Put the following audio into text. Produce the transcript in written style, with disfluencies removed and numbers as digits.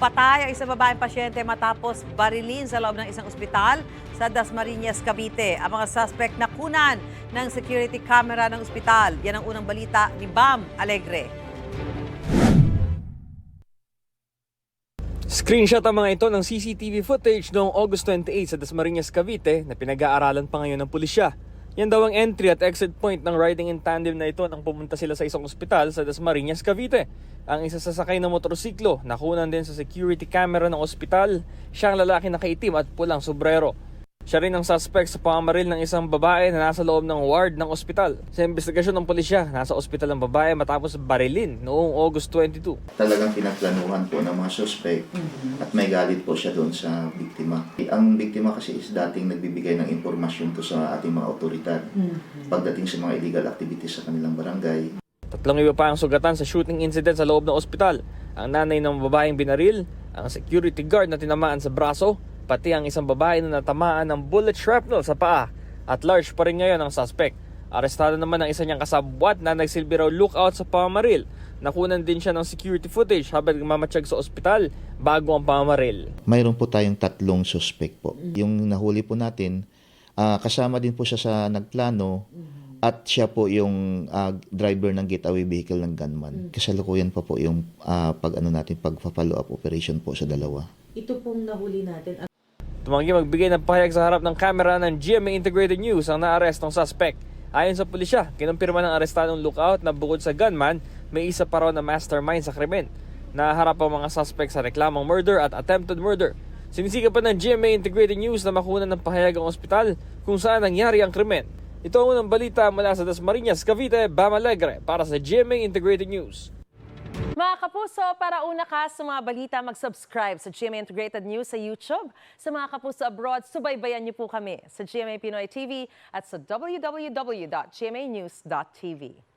Patay ang isang babaeng pasyente matapos barilin sa loob ng isang ospital sa Dasmariñas, Cavite. Ang mga suspect nakunan ng security camera ng ospital. Yan ang unang balita ni Bam Alegre. Screenshot ang mga ito ng CCTV footage noong August 28 sa Dasmariñas, Cavite na pinag-aaralan pa ngayon ng pulisya. Yan daw ang entry at exit point ng riding in tandem na ito nang pumunta sila sa isang ospital sa Dasmariñas, Cavite. Ang isa sa sakay ng motorsiklo nakunan din sa security camera ng ospital. Siya ang lalaki na nakaitim at pulang sombrero. Siya rin ang suspect sa pamamaril ng isang babae na nasa loob ng ward ng ospital. Sa investigasyon ng pulisya, nasa ospital ang babae matapos barilin noong August 22. Talagang pinagplanuhan po ng mga suspect at may galit po siya doon sa biktima. Ang biktima kasi is dating nagbibigay ng impormasyon to sa ating mga otoridad pagdating sa mga illegal activities sa kanilang barangay. Tatlong iba pa ang sugatan sa shooting incident sa loob ng ospital. Ang nanay ng babaeng binaril, ang security guard na tinamaan sa braso, pati ang isang babae na natamaan ng bullet shrapnel sa paa. At large pa rin ngayon ang suspect. Arestado naman ang isa niyang kasabwat na nagsilbi raw lookout sa pamamaril. Nakunan din siya ng security footage habang mamatsyag sa ospital bago ang pamamaril. Mayroon po tayong tatlong suspect po. Yung nahuli po natin, kasama din po siya sa nagplano at siya po yung driver ng getaway vehicle ng gunman. Kasalukuyan pa po yung pag-follow up operation po sa dalawa. Ito pong nahuli natin. Tumanggi magbigay ng pahayag sa harap ng kamera ng GMA Integrated News ang naarestong suspect. Ayon sa pulisya, kinumpirma ng arestadong lookout na bukod sa gunman, may isa pa raw na mastermind sa krimen. Naharap ang mga suspect sa reklamong murder at attempted murder. Sinisikap pa ng GMA Integrated News na makunan ng pahayag ang ospital kung saan nangyari ang krimen. Ito ang unang balita mula sa Dasmariñas, Cavite, Bam Alegre para sa GMA Integrated News. Mga kapuso, para una ka sa mga balita, mag-subscribe sa GMA Integrated News sa YouTube. Sa mga kapuso abroad, subaybayan niyo po kami sa GMA Pinoy TV at sa www.gmanews.tv.